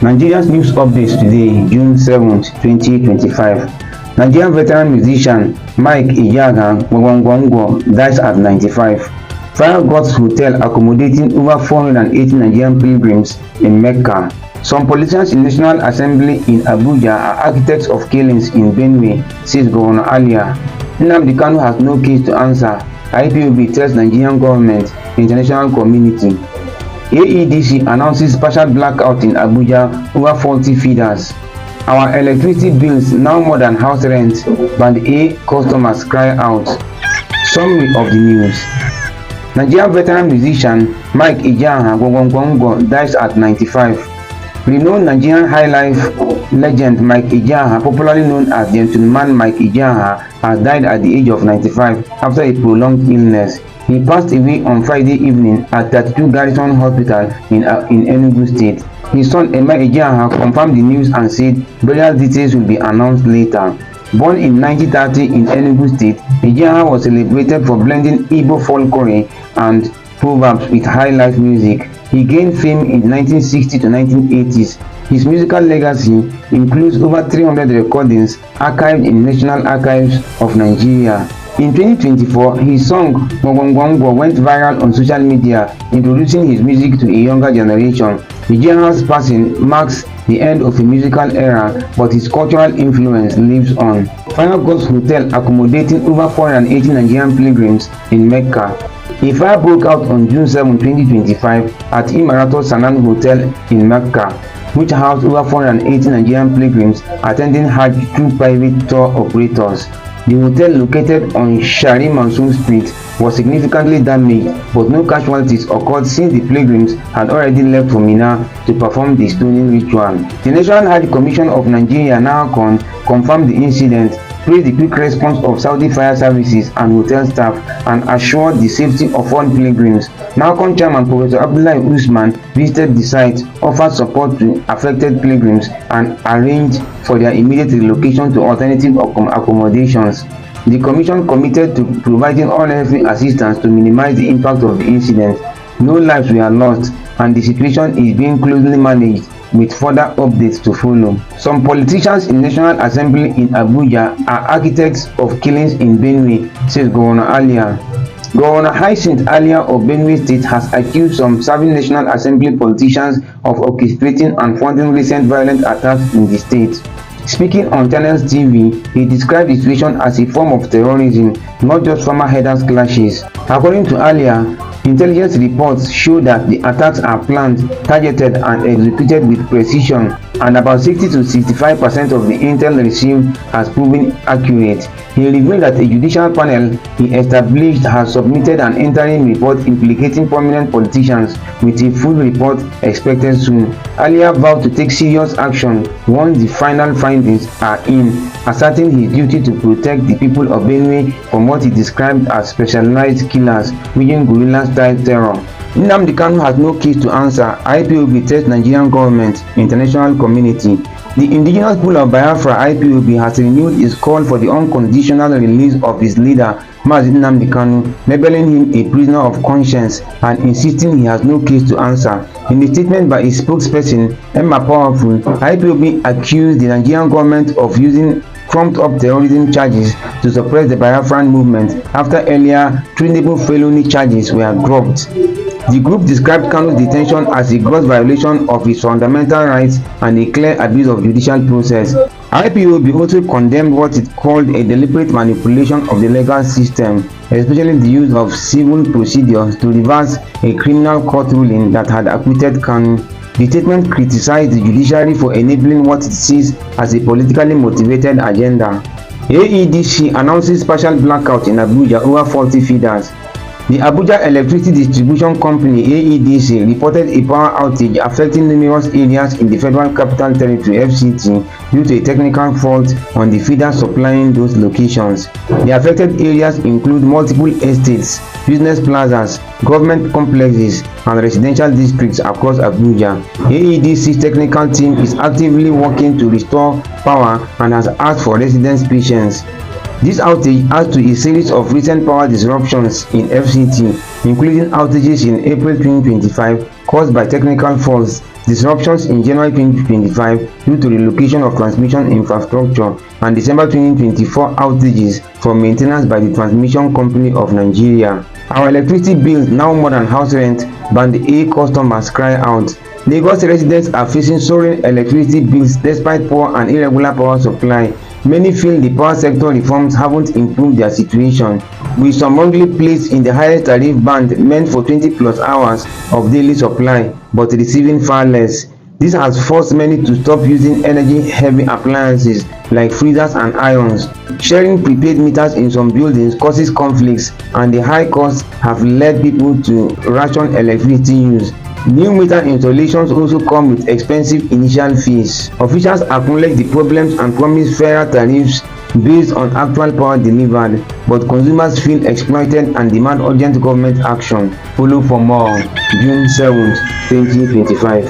Nigeria's news updates today, June 7th, 2025. Nigerian veteran musician Ejeagha Gwogwogwongwo dies at 95. Fire God's Hotel accommodating over 480 Nigerian pilgrims in Mecca. Some politicians in National Assembly in Abuja are architects of killings in Benue, says Governor Alia. Nnamdi Kanu has no case to answer. IPOB tells Nigerian government, international community. AEDC announces partial blackout in Abuja over 40 feeders. Our electricity bills now more than house rent, Band A customers cry out. Summary of the news. Nigerian veteran musician Ejeagha Gwogwogwongwo dies at 95. Renowned Nigerian high life legend Ejeagha, popularly known as Gentleman Ejeagha, has died at the age of 95 after a prolonged illness. He passed away on Friday evening at 32 Garrison Hospital in Enugu State. His son Ejeagha confirmed the news and said burial details will be announced later. Born in 1930 in Enugu State, Ejeagha was celebrated for blending Igbo folklore and proverbs with high life music. He gained fame in 1960 to 1980s. His musical legacy includes over 300 recordings archived in National Archives of Nigeria. In 2024, his song Gwogwogwongwo went viral on social media, introducing his music to a younger generation. Ejeagha's passing marks the end of a musical era, but his cultural influence lives on. Fire God's Hotel accommodating over 480 Nigerian pilgrims in Mecca. A fire broke out on June 7, 2025 at Imarato Sanan Hotel in Mecca, which housed over 480 Nigerian pilgrims attending Hajj through private tour operators. The hotel, located on Shari Mansour Street, was significantly damaged, but no casualties occurred since the pilgrims had already left for Mina to perform the stoning ritual. The National Hajj Commission of Nigeria, NAHCON, confirmed the incident, praised the quick response of Saudi fire services and hotel staff, and assured the safety of all pilgrims. NAHCON chairman Professor Abdullahi Usman visited the site, offered support to affected pilgrims, and arranged for their immediate relocation to alternative accommodations. The commission committed to providing all necessary assistance to minimize the impact of the incident. No lives were lost, and the situation is being closely managed, with further updates to follow. Some politicians in National Assembly in Abuja are architects of killings in Benue, says Governor Alia. Governor Alia of Benue State has accused some serving National Assembly politicians of orchestrating and funding recent violent attacks in the state. Speaking on Channels TV, he described the situation as a form of terrorism, not just farmer headers clashes. According to Alia, intelligence reports show that the attacks are planned, targeted, and executed with precision, and about 60 to 65% of the intel received has proven accurate. He revealed that a judicial panel he established has submitted an interim report implicating prominent politicians, with a full report expected soon. Alia vowed to take serious action once the final findings are in, asserting his duty to protect the people of Benue from what he described as specialized killers waging guerrilla-style terror. Nnamdi Kanu has no case to answer. IPOB tells Nigerian government, international community. The indigenous people of Biafra, IPOB, has renewed its call for the unconditional release of its leader, Nnamdi Kanu, labeling him a prisoner of conscience and insisting he has no case to answer. In a statement by his spokesperson, Emma Powerful, IPOB accused the Nigerian government of using trumped-up terrorism charges to suppress the Biafran movement after earlier treasonable felony charges were dropped. The group described Kanu's detention as a gross violation of his fundamental rights and a clear abuse of judicial process. IPOB also condemned what it called a deliberate manipulation of the legal system, especially the use of civil procedures to reverse a criminal court ruling that had acquitted Kanu. The statement criticized the judiciary for enabling what it sees as a politically motivated agenda. AEDC announces partial blackout in Abuja over 40 feeders. The Abuja Electricity Distribution Company (AEDC) reported a power outage affecting numerous areas in the Federal Capital Territory (FCT) due to a technical fault on the feeders supplying those locations. The affected areas include multiple estates, business plazas, government complexes, and residential districts across Abuja. AEDC's technical team is actively working to restore power and has asked for residents' patience. This outage adds to a series of recent power disruptions in FCT, including outages in April 2025, caused by technical faults, disruptions in January 2025 due to relocation of transmission infrastructure, and December 2024 outages for maintenance by the Transmission Company of Nigeria. Our electricity bills now more than house rent, Band A customers cry out. Lagos residents are facing soaring electricity bills despite poor and irregular power supply. Many feel the power sector reforms haven't improved their situation, with some wrongly placed in the highest tariff band meant for 20+ hours of daily supply, but receiving far less. This has forced many to stop using energy-heavy appliances like freezers and irons. Sharing prepaid meters in some buildings causes conflicts, and the high costs have led people to ration electricity use. New meter installations also come with expensive initial fees. Officials acknowledge the problems and promise fairer tariffs based on actual power delivered, but consumers feel exploited and demand urgent government action. Follow for more. June 7, 2025.